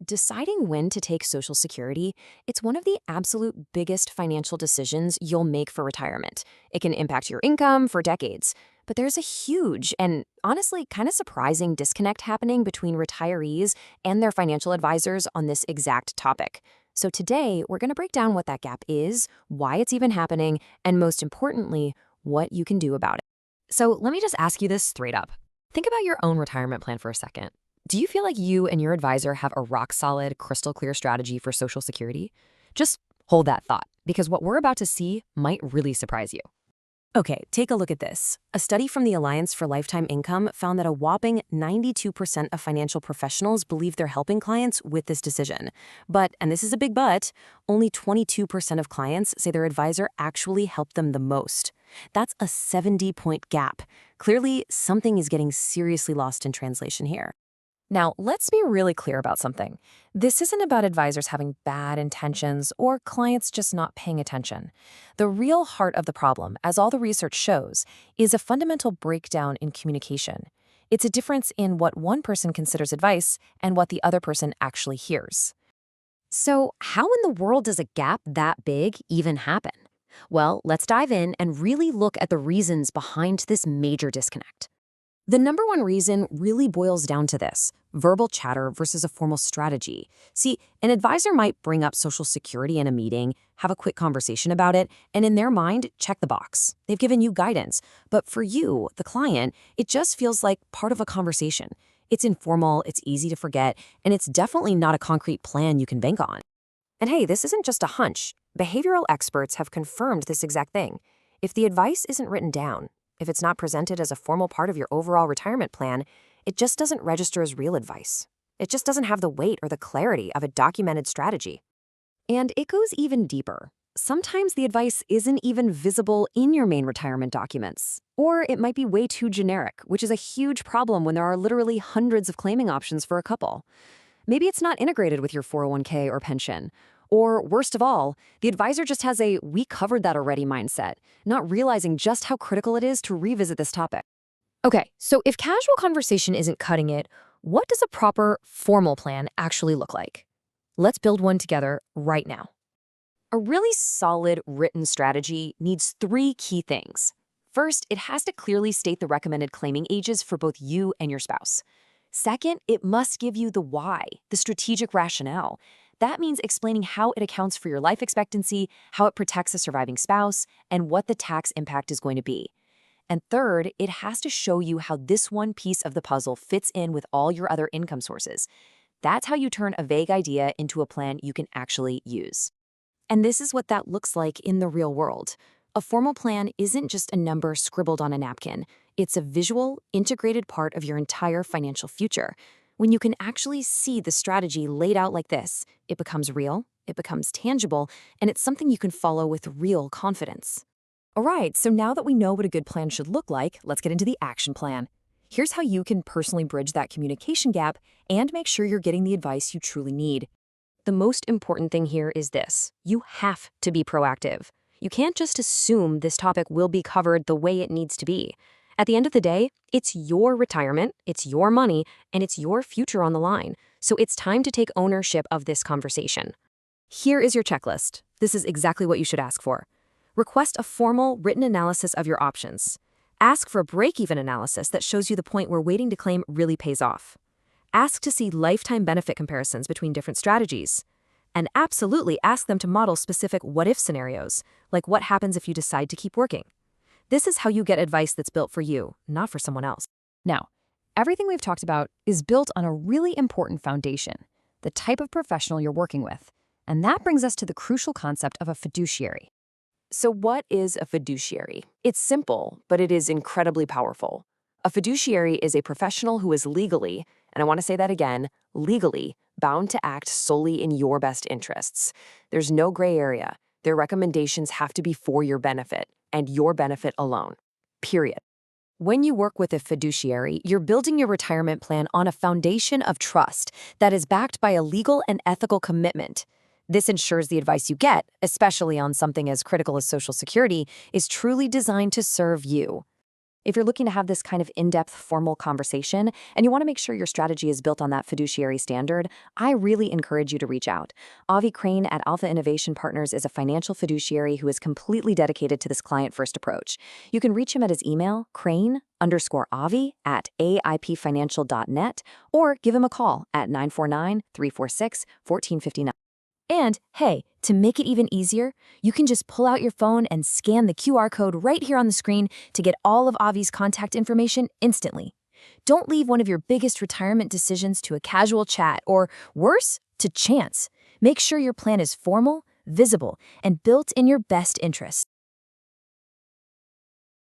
Deciding when to take Social Security, it's one of the absolute biggest financial decisions you'll make for retirement. It can impact your income for decades. But there's a huge and honestly kind of surprising disconnect happening between retirees and their financial advisors on this exact topic. So today, we're going to break down what that gap is, why it's even happening, and most importantly, what you can do about it. So let me just ask you this straight up. Think about your own retirement plan for a second. Do you feel like you and your advisor have a rock-solid, crystal-clear strategy for Social Security? Just hold that thought, because what we're about to see might really surprise you. Okay, take a look at this. A study from the Alliance for Lifetime Income found that a whopping 92% of financial professionals believe they're helping clients with this decision. But, and this is a big but, only 22% of clients say their advisor actually helped them the most. That's a 70-point gap. Clearly, something is getting seriously lost in translation here. Now, let's be really clear about something. This isn't about advisors having bad intentions or clients just not paying attention. The real heart of the problem, as all the research shows, is a fundamental breakdown in communication. It's a difference in what one person considers advice and what the other person actually hears. So, how in the world does a gap that big even happen? Well, let's dive in and really look at the reasons behind this major disconnect. The number one reason really boils down to this: verbal chatter versus a formal strategy. See, an advisor might bring up Social Security in a meeting, have a quick conversation about it, and in their mind, check the box. They've given you guidance. But for you, the client, it just feels like part of a conversation. It's informal, it's easy to forget, and it's definitely not a concrete plan you can bank on. And hey, this isn't just a hunch. Behavioral experts have confirmed this exact thing. If the advice isn't written down, if it's not presented as a formal part of your overall retirement plan, it just doesn't register as real advice. It just doesn't have the weight or the clarity of a documented strategy. And it goes even deeper. Sometimes the advice isn't even visible in your main retirement documents. Or it might be way too generic, which is a huge problem when there are literally hundreds of claiming options for a couple. Maybe it's not integrated with your 401k or pension. Or worst of all, the advisor just has a "we covered that already" mindset, not realizing just how critical it is to revisit this topic. Okay, so if casual conversation isn't cutting it, what does a proper, formal plan actually look like? Let's build one together right now. A really solid written strategy needs three key things. First, it has to clearly state the recommended claiming ages for both you and your spouse. Second, it must give you the why, the strategic rationale. That means explaining how it accounts for your life expectancy, how it protects a surviving spouse, and what the tax impact is going to be. And third, it has to show you how this one piece of the puzzle fits in with all your other income sources. That's how you turn a vague idea into a plan you can actually use. And this is what that looks like in the real world. A formal plan isn't just a number scribbled on a napkin. It's a visual, integrated part of your entire financial future. When you can actually see the strategy laid out like this, it becomes real, it becomes tangible, and it's something you can follow with real confidence. All right, so now that we know what a good plan should look like, let's get into the action plan. Here's how you can personally bridge that communication gap and make sure you're getting the advice you truly need. The most important thing here is this: you have to be proactive. You can't just assume this topic will be covered the way it needs to be. At the end of the day, it's your retirement, it's your money, and it's your future on the line. So it's time to take ownership of this conversation. Here is your checklist. This is exactly what you should ask for. Request a formal written analysis of your options. Ask for a break-even analysis that shows you the point where waiting to claim really pays off. Ask to see lifetime benefit comparisons between different strategies. And absolutely ask them to model specific what-if scenarios, like what happens if you decide to keep working. This is how you get advice that's built for you, not for someone else. Now, everything we've talked about is built on a really important foundation: the type of professional you're working with. And that brings us to the crucial concept of a fiduciary. So what is a fiduciary? It's simple, but it is incredibly powerful. A fiduciary is a professional who is legally, and I want to say that again, legally, bound to act solely in your best interests. There's no gray area. Their recommendations have to be for your benefit, and your benefit alone. Period. When you work with a fiduciary, you're building your retirement plan on a foundation of trust that is backed by a legal and ethical commitment. This ensures the advice you get, especially on something as critical as Social Security, is truly designed to serve you. If you're looking to have this kind of in-depth formal conversation and you want to make sure your strategy is built on that fiduciary standard, I really encourage you to reach out. Avi Crane at Alpha Innovation Partners is a financial fiduciary who is completely dedicated to this client-first approach. You can reach him at his email, crane_avi@aipfinancial.net, or give him a call at 949-346-1459. And hey, to make it even easier, you can just pull out your phone and scan the QR code right here on the screen to get all of Avi's contact information instantly. Don't leave one of your biggest retirement decisions to a casual chat or, worse, to chance. Make sure your plan is formal, visible, and built in your best interest.